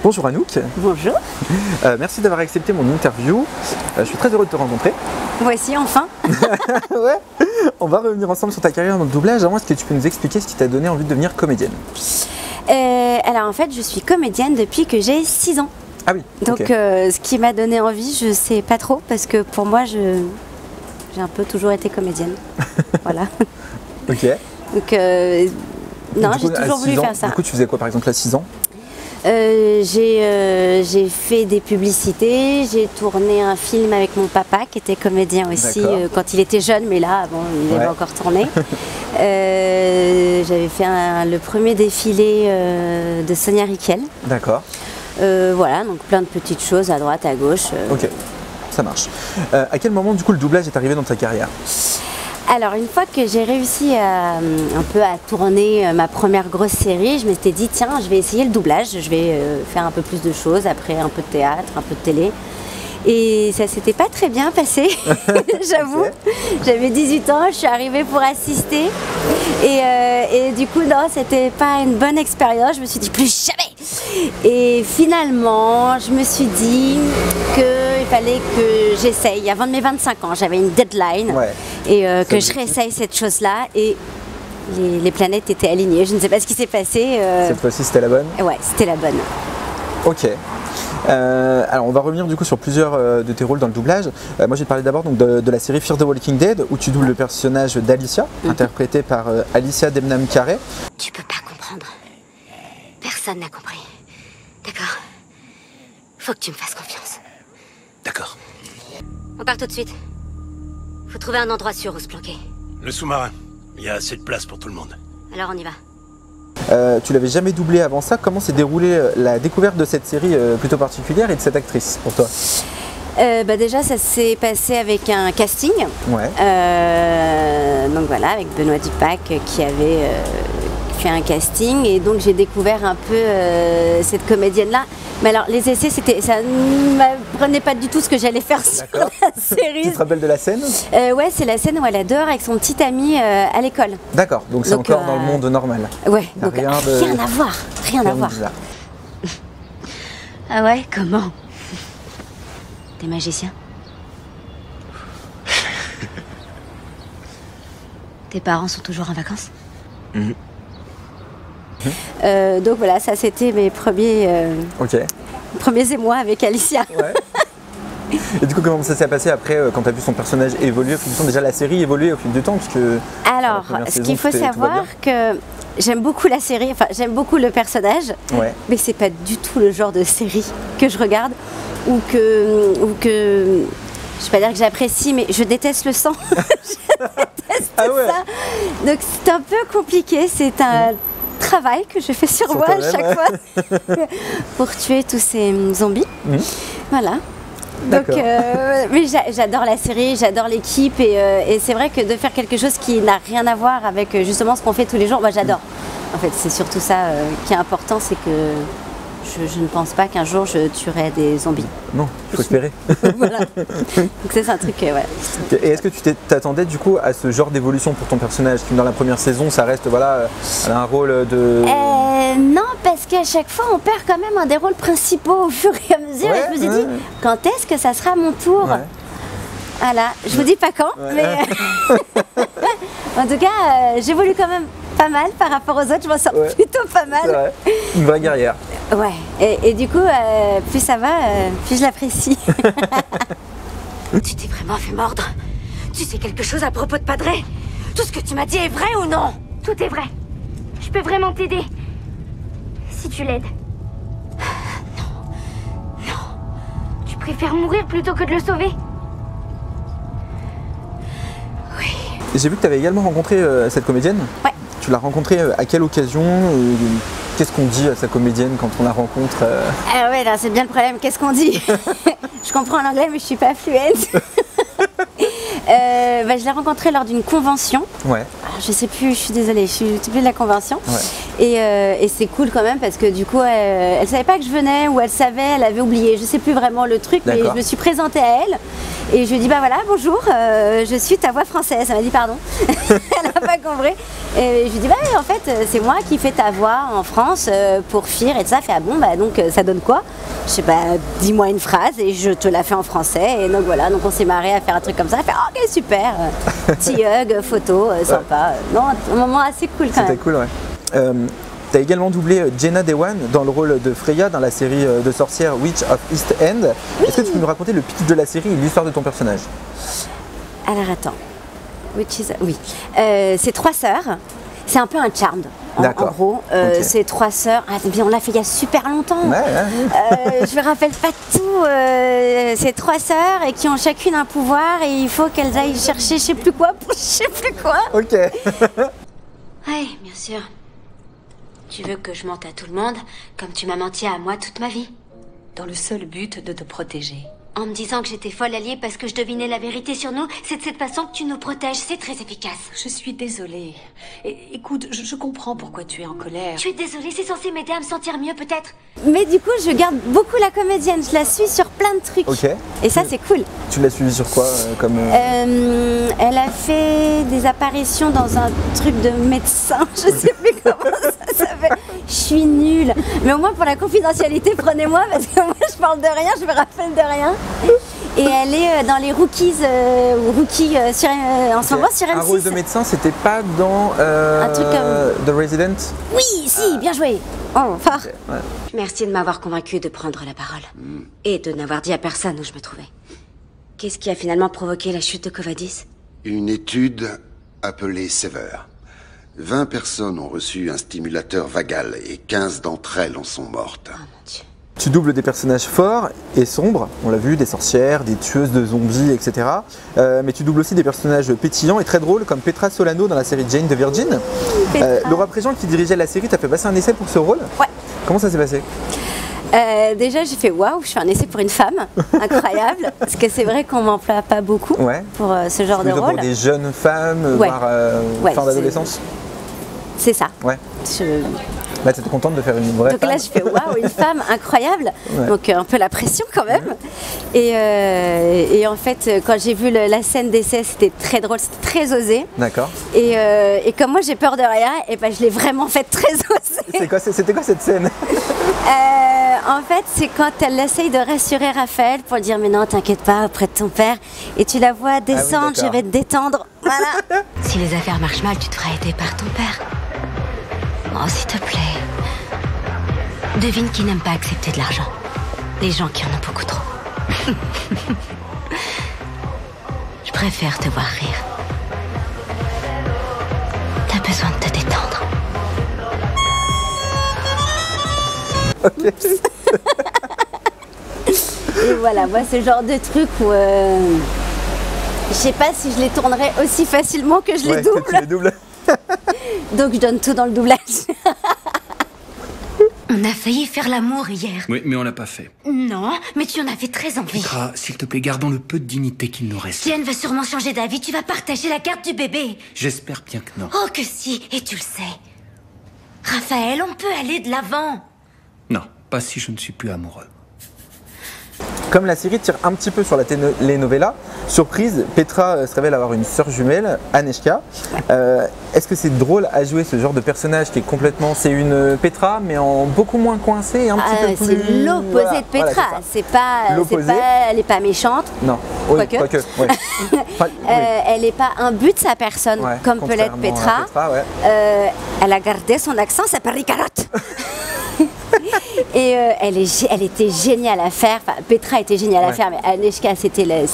Bonjour Anouk. Bonjour. Merci d'avoir accepté mon interview. Je suis très heureux de te rencontrer. Moi aussi, enfin. Ouais. On va revenir ensemble sur ta carrière dans le doublage. Avant, est-ce que tu peux nous expliquer ce qui t'a donné envie de devenir comédienne? Alors en fait, je suis comédienne depuis que j'ai 6 ans. Ah oui. Donc okay. Ce qui m'a donné envie, je sais pas trop, parce que pour moi, j'ai un peu toujours été comédienne. Voilà. Ok. Donc non, j'ai toujours voulu faire ça. Du coup, tu faisais quoi par exemple à 6 ans? J'ai fait des publicités, j'ai tourné un film avec mon papa qui était comédien aussi quand il était jeune, mais là, bon, il avait encore tourné. J'avais fait le premier défilé de Sonia Rykiel. D'accord. Voilà, donc plein de petites choses à droite, à gauche. Ok, ça marche. À quel moment du coup le doublage est arrivé dans ta carrière? Alors une fois que j'ai réussi un peu à tourner ma première grosse série, je m'étais dit tiens, je vais essayer le doublage, je vais faire un peu plus de choses, après un peu de théâtre, un peu de télé. Et ça s'était pas très bien passé, j'avoue. J'avais 18 ans, je suis arrivée pour assister. Et du coup, non, c'était pas une bonne expérience. Je me suis dit plus jamais. Et finalement, je me suis dit qu'il fallait que j'essaye. Avant de mes 25 ans, j'avais une deadline. Et que je réessaye cette chose-là. Et les planètes étaient alignées. Je ne sais pas ce qui s'est passé. Cette fois-ci, c'était la bonne? Ouais, c'était la bonne. Ok. Alors on va revenir du coup sur plusieurs de tes rôles dans le doublage. Moi je vais te parler d'abord de la série Fear the Walking Dead où tu doubles le personnage d'Alicia, interprété par Alicia Debnam-Carré. Tu peux pas comprendre. Personne n'a compris. D'accord? Faut que tu me fasses confiance. D'accord. On part tout de suite. Faut trouver un endroit sûr où se planquer. Le sous-marin. Il y a assez de place pour tout le monde. Alors on y va. Tu l'avais jamais doublé avant ça. Comment s'est déroulée la découverte de cette série plutôt particulière et de cette actrice pour toi? Déjà ça s'est passé avec un casting. Ouais. Donc voilà, avec Benoît Dupac qui avait fait un casting et donc j'ai découvert un peu cette comédienne là. Mais alors les essais, ça ne m'apprenait pas du tout ce que j'allais faire sur la série. Tu te rappelles de la scène? Ouais, c'est la scène où elle adore avec son petit ami à l'école. D'accord, donc c'est encore dans le monde normal. Ouais, donc rien à voir, rien à voir. Bizarre. Ah ouais, comment? T'es magicien? Tes parents sont toujours en vacances? Donc voilà, ça c'était mes premiers émois avec Alicia. Ouais. Et du coup, comment ça s'est passé après quand tu as vu son personnage évoluer au fil du temps? Déjà la série évoluait au fil du temps puisque... Alors, ce qu'il faut savoir que j'aime beaucoup la série, enfin j'aime beaucoup le personnage, mais c'est pas du tout le genre de série que je regarde ou que je vais pas dire que j'apprécie, mais je déteste le sang. Je déteste ça. Donc c'est un peu compliqué, c'est un travail que je fais sur moi à chaque fois pour tuer tous ces zombies. Voilà. Donc, mais j'adore la série, j'adore l'équipe et c'est vrai que de faire quelque chose qui n'a rien à voir avec justement ce qu'on fait tous les jours, moi j'adore. En fait, c'est surtout ça qui est important, c'est que je ne pense pas qu'un jour je tuerai des zombies. Non, il faut espérer. Voilà. Donc c'est un truc, voilà. Et est-ce que tu t'attendais du coup à ce genre d'évolution pour ton personnage? Dans la première saison, ça reste voilà, elle a un rôle de... Non, parce qu'à chaque fois, on perd quand même un des rôles principaux au fur et à mesure. Et je me suis dit, quand est-ce que ça sera mon tour? Voilà, je vous dis pas quand, mais en tout cas, j'évolue quand même pas mal par rapport aux autres, je m'en sors plutôt pas mal. Vrai. Une vraie guerrière. Ouais, et du coup, plus ça va, plus je l'apprécie. Tu t'es vraiment fait mordre? Tu sais quelque chose à propos de Padre? Tout ce que tu m'as dit est vrai ou non? Tout est vrai. Je peux vraiment t'aider. Si tu l'aides. Non. Tu préfères mourir plutôt que de le sauver? Oui. J'ai vu que tu avais également rencontré cette comédienne. Ouais. Tu l'as rencontrée à quelle occasion? Qu'est-ce qu'on dit à sa comédienne quand on la rencontre? Ah ouais, c'est bien le problème. Qu'est-ce qu'on dit? Je comprends l'anglais, mais je suis pas fluente. Je l'ai rencontrée lors d'une convention. Alors, je sais plus, je suis désolée, je suis plus de la convention. Et c'est cool quand même parce que du coup, elle savait pas que je venais ou elle savait, elle avait oublié. Je sais plus vraiment le truc, mais je me suis présentée à elle. Et je lui ai dit bah voilà bonjour, je suis ta voix française. Elle m'a dit pardon. Elle n'a pas compris. Et je lui ai dit bah en fait c'est moi qui fais ta voix en France pour Fear et tout ça. Elle fait ah bon bah donc ça donne quoi? Je sais pas, dis-moi une phrase et je te la fais en français. Et donc voilà, donc on s'est marré à faire un truc comme ça. Elle fait oh, ok super, petit hug, photo, sympa. Non, un moment assez cool quand même. C'était cool ouais. Tu as également doublé Jenna Dewan dans le rôle de Freya dans la série de sorcières Witch of East End. Oui. Est-ce que tu peux nous raconter le pitch de la série et l'histoire de ton personnage? Alors attends, oui, c'est 3 sœurs, c'est un peu un Charmed. En gros, okay. C'est 3 sœurs. Ah, on l'a fait il y a super longtemps. Ouais. Je me rappelle pas tout. C'est 3 sœurs et qui ont chacune un pouvoir et il faut qu'elles aillent chercher je sais plus quoi pour je sais plus quoi. Ok. Oui, bien sûr. Tu veux que je mente à tout le monde, comme tu m'as menti à moi toute ma vie? Dans le seul but de te protéger. En me disant que j'étais folle alliée parce que je devinais la vérité sur nous, c'est de cette façon que tu nous protèges, c'est très efficace. Je suis désolée. Écoute, je comprends pourquoi tu es en colère. Tu es désolée, c'est censé m'aider à me sentir mieux peut-être. Mais du coup, je garde beaucoup la comédienne, je la suis sur plein de trucs. Ok. Et ça, c'est cool. Tu l'as suivie sur quoi comme Elle a fait des apparitions dans un truc de médecin, je sais plus comment ça s'appelle. Je suis nulle. Mais au moins pour la confidentialité, prenez-moi parce que moi je parle de rien, je me rappelle de rien. Et elle est dans les Rookies, en ce moment sur M6. Un rôle de médecin, c'était pas dans un truc comme The Resident? Oui, si, bien joué. Oh, fort. Okay, ouais. Merci de m'avoir convaincu de prendre la parole. Et de n'avoir dit à personne où je me trouvais. Qu'est-ce qui a finalement provoqué la chute de Covadis? Une étude appelée Sever. 20 personnes ont reçu un stimulateur vagal et 15 d'entre elles en sont mortes. Oh mon Dieu. Tu doubles des personnages forts et sombres, on l'a vu, des sorcières, des tueuses de zombies, etc. Mais tu doubles aussi des personnages pétillants et très drôles comme Petra Solano dans la série Jane the Virgin. Laura Préjean qui dirigeait la série, t'as fait passer un essai pour ce rôle? Ouais. Comment ça s'est passé? Déjà j'ai fait waouh, je fais un essai pour une femme, incroyable, parce que c'est vrai qu'on m'emploie pas beaucoup pour ce genre de rôle. Pour des jeunes femmes, voire fin d'adolescence? C'est ça. Ouais. Là, tu étais contente de faire une vraie femme. Donc là, je fais waouh, une femme incroyable. Ouais. Donc un peu la pression quand même. Et en fait, quand j'ai vu la scène d'essai, c'était très drôle, c'était très osé. D'accord. Et comme moi, j'ai peur de rien, et ben je l'ai vraiment fait très osé. C'était quoi cette scène? En fait, c'est quand elle essaye de rassurer Raphaël pour lui dire mais non, t'inquiète pas, auprès de ton père. Et tu la vois descendre, je vais te détendre. Voilà. Si les affaires marchent mal, tu te feras aider par ton père. Oh, s'il te plaît. Devine qui n'aime pas accepter de l'argent. Les gens qui en ont beaucoup trop. Je préfère te voir rire. T'as besoin de te détendre. Ok. Et voilà, moi, c'est le genre de truc où je sais pas si je les tournerais aussi facilement que je les double. Que tu les doubles. Donc je donne tout dans le doublage. On a failli faire l'amour hier. Oui, mais on l'a pas fait. Non, mais tu en avais très envie. Petra, s'il te plaît, gardons le peu de dignité qu'il nous reste. Jen va sûrement changer d'avis, tu vas partager la garde du bébé. J'espère bien que non. Oh que si, et tu le sais. Raphaël, on peut aller de l'avant. Non, pas si je ne suis plus amoureux. Comme la série tire un petit peu sur la telenovela, surprise, Petra se révèle avoir une sœur jumelle, Aneshka. Est-ce que c'est drôle à jouer ce genre de personnage qui est complètement... C'est une Petra, mais en beaucoup moins coincée et un petit peu plus... C'est l'opposé de Petra. Voilà, c'est pas, elle n'est pas méchante. Non, quoique. Ouais. Enfin, elle n'est pas un but de sa personne, comme peut l'être Petra. Elle a gardé son accent, c'est pas Ricarotte. Et elle était géniale à faire. Enfin, Petra était géniale à faire, mais Aneshka, c'était le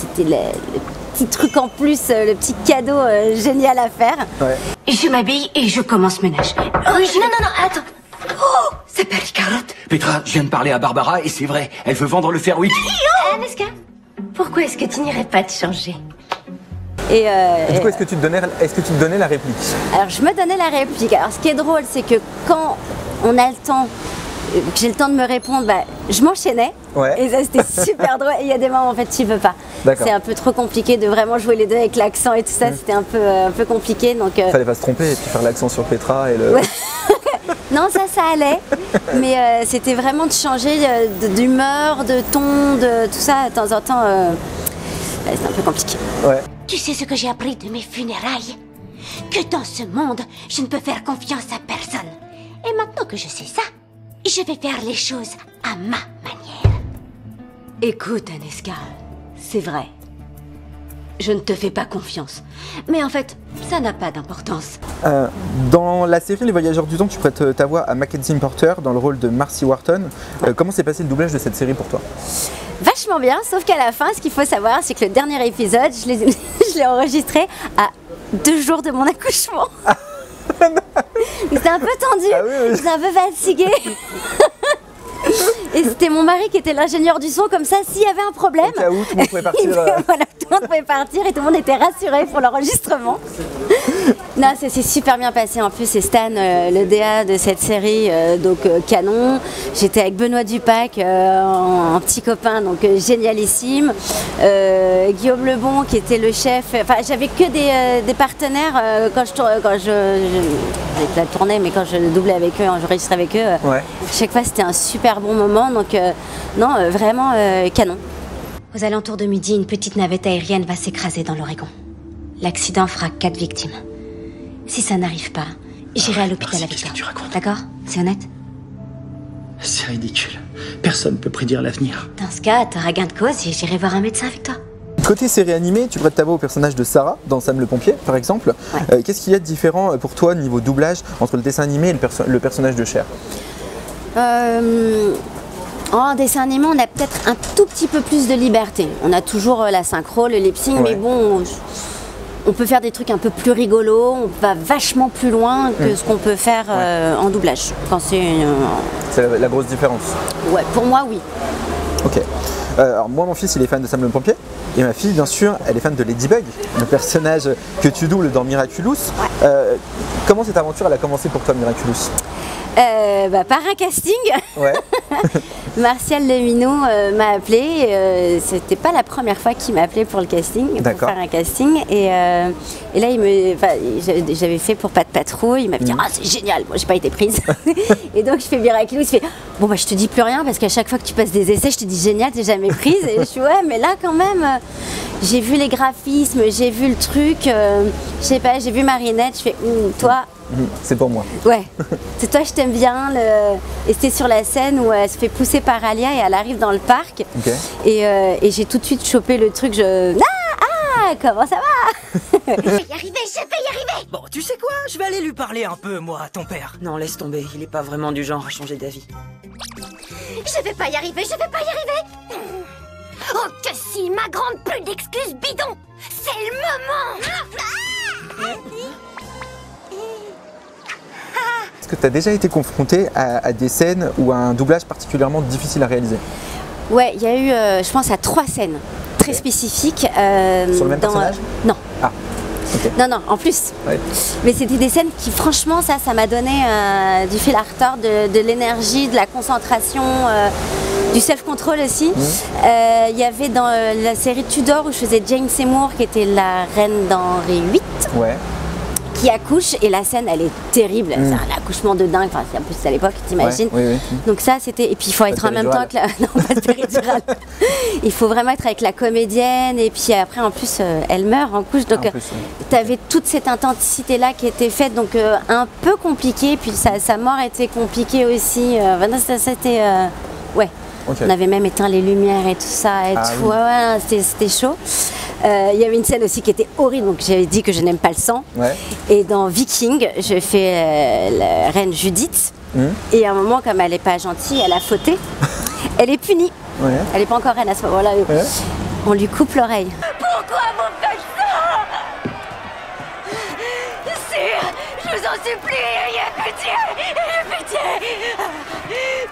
petit truc en plus, le petit cadeau génial à faire. Je m'habille et je commence ménage. Non, attends. Oh, c'est pas Ricarotte. Petra, je viens de parler à Barbara et c'est vrai, elle veut vendre le Ferwick. Aneshka, pourquoi est-ce que tu n'irais pas te changer? Et du coup, est-ce que tu te donnais la réplique? Alors, je me donnais la réplique. Alors, ce qui est drôle, c'est que quand on a le temps, j'ai le temps de me répondre, je m'enchaînais. Et ça, c'était super drôle. Et il y a des moments, en fait, tu veux pas. C'est un peu trop compliqué de vraiment jouer les deux avec l'accent et tout ça. C'était un peu compliqué. Donc, fallait pas se tromper et puis faire l'accent sur Petra et le... Non, ça allait. Mais c'était vraiment de changer d'humeur, de ton, de tout ça. De temps en temps, c'était un peu compliqué. Ouais. Tu sais ce que j'ai appris de mes funérailles? Que dans ce monde, je ne peux faire confiance à personne. Et maintenant que je sais ça, je vais faire les choses à ma manière. Écoute, Aneska, c'est vrai. Je ne te fais pas confiance. Mais en fait, ça n'a pas d'importance. Dans la série Les Voyageurs du Temps, tu prêtes ta voix à Mackenzie Porter dans le rôle de Marcy Wharton. Comment s'est passé le doublage de cette série pour toi? Vachement bien, sauf qu'à la fin, ce qu'il faut savoir, c'est que le dernier épisode, je l'ai enregistré à 2 jours de mon accouchement. C'était un peu tendu, Ah oui, oui. j'étais un peu fatiguée. Et c'était mon mari qui était l'ingénieur du son, comme ça, s'il y avait un problème, Au cas où, tout le monde pouvait partir. voilà, tout le monde pouvait partir et tout le monde était rassuré pour l'enregistrement. Non, c'est super bien passé. En plus, c'est Stan, le DA de cette série, canon. J'étais avec Benoît Dupac, en petit copain, donc génialissime. Guillaume Lebon, qui était le chef. Enfin, j'avais que des partenaires quand je tournais, mais quand je doublais avec eux, j'enregistrais avec eux. Ouais. Chaque fois, c'était un super bon moment. Donc, vraiment canon. Aux alentours de midi, une petite navette aérienne va s'écraser dans l'Oregon. L'accident fera 4 victimes. Si ça n'arrive pas, j'irai à l'hôpital avec toi. D'accord? C'est honnête? C'est ridicule. Personne ne peut prédire l'avenir. Dans ce cas, t'auras gain de cause et j'irai voir un médecin avec toi. Côté série animée, tu prêtes ta voix au personnage de Sarah dans Sam le pompier, par exemple. Ouais. Qu'est-ce qu'il y a de différent pour toi niveau doublage entre le dessin animé et le personnage de Cher? En dessin animé, on a peut-être un tout petit peu plus de liberté. On a toujours la synchro, le lip-sync, Ouais. mais bon, on peut faire des trucs un peu plus rigolos, on va vachement plus loin que ce qu'on peut faire en doublage. Quand c'est C'est la grosse différence. ouais, pour moi, oui. Ok. Alors moi, mon fils, il est fan de Sam le pompier. Et ma fille, bien sûr, elle est fan de Ladybug, le personnage que tu doubles dans Miraculous. Comment cette aventure, elle a commencé pour toi, Miraculous? Par un casting. Ouais. Martial Leminou m'a appelé. C'était pas la première fois qu'il m'a appelé pour le casting, pour faire un casting. Et là, j'avais fait pour Pas de Patrouille. Il m'a dit ah, c'est génial. Moi, j'ai pas été prise. Et donc, je fais Miraculous. Il fait bon, bah, je te dis plus rien parce qu'à chaque fois que tu passes des essais, je te dis génial, t'es jamais prise. Et je suis ouais, mais là, quand même, j'ai vu les graphismes, j'ai vu le truc. Je sais pas, j'ai vu Marinette. Je fais toi. C'est pour moi. Ouais, c'est toi, je t'aime bien. Et c'était sur la scène où elle se fait pousser par Alia et elle arrive dans le parc. Okay. Et j'ai tout de suite chopé le truc. Comment ça va? Je vais y arriver, je vais y arriver. Bon, tu sais quoi? Je vais aller lui parler un peu, moi, à ton père. Non, laisse tomber, il est pas vraiment du genre à changer d'avis. Je vais pas y arriver, je vais pas y arriver. Oh que si, ma grande, plus d'excuses bidon. C'est le moment. Est-ce que tu as déjà été confronté à des scènes ou à un doublage particulièrement difficile à réaliser? Ouais, il y a eu, je pense, à 3 scènes très spécifiques. Sur le même personnage? Non. Ah. Okay. Non, en plus. Ouais. Mais c'était des scènes qui, franchement, ça m'a donné du fil à retordre, de l'énergie, de la concentration, du self-control aussi. Il y avait dans la série Tudor où je faisais Jane Seymour, qui était la reine d'Henri VIII. Ouais. Qui accouche et la scène elle est terrible, c'est un accouchement de dingue, enfin en plus c'est à l'époque t'imagines. Ouais, oui. Donc ça c'était, et puis il faut être en même temps que la... non pas de péridurale. Il faut vraiment être avec la comédienne et puis après en plus elle meurt en couche, donc tu avais toute cette intensité là qui était faite, donc un peu compliqué, puis sa mort était compliquée aussi, c'était ouais. Okay. On avait même éteint les lumières et tout ça et tout. Oui. Ouais, c'était chaud. Il y avait une scène aussi qui était horrible, donc j'avais dit que je n'aime pas le sang. Ouais. Et dans Viking, je fais la reine Judith. Et à un moment, comme elle n'est pas gentille, elle a fauté. Elle est punie. Ouais. Elle n'est pas encore reine à ce moment-là. Ouais. On lui coupe l'oreille. Pourquoi vous faites ça? Sire, je vous en supplie, ayez pitié,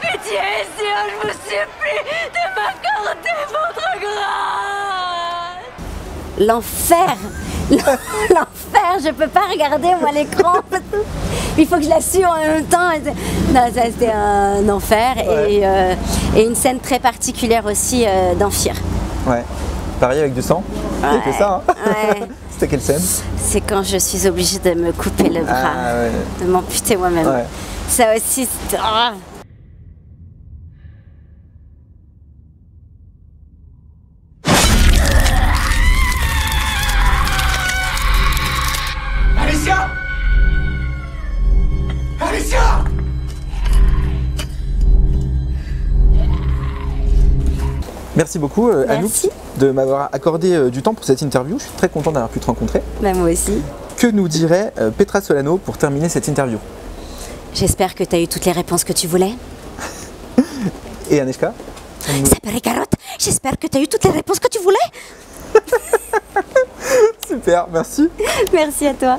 Pitié, sire, je vous supplie de m'accorder votre grâce. L'enfer. L'enfer, je peux pas regarder moi l'écran. Il faut que je la suive en même temps. Non, ça c'était un enfer. Ouais. Et une scène très particulière aussi d'Amphir. Ouais. Pareil avec du sang. Ouais. C'était ça, hein. Ouais. C'était quelle scène? C'est quand je suis obligée de me couper le bras, de m'amputer moi-même. Ouais. Ça aussi, c'était... Merci beaucoup Anouk de m'avoir accordé du temps pour cette interview. Je suis très content d'avoir pu te rencontrer. Bah, moi aussi. Que nous dirait Petra Solano pour terminer cette interview? J'espère que tu as eu toutes les réponses que tu voulais. Et Aneshka? Sapere carotte, j'espère que tu as eu toutes les réponses que tu voulais. Super, merci. Merci à toi.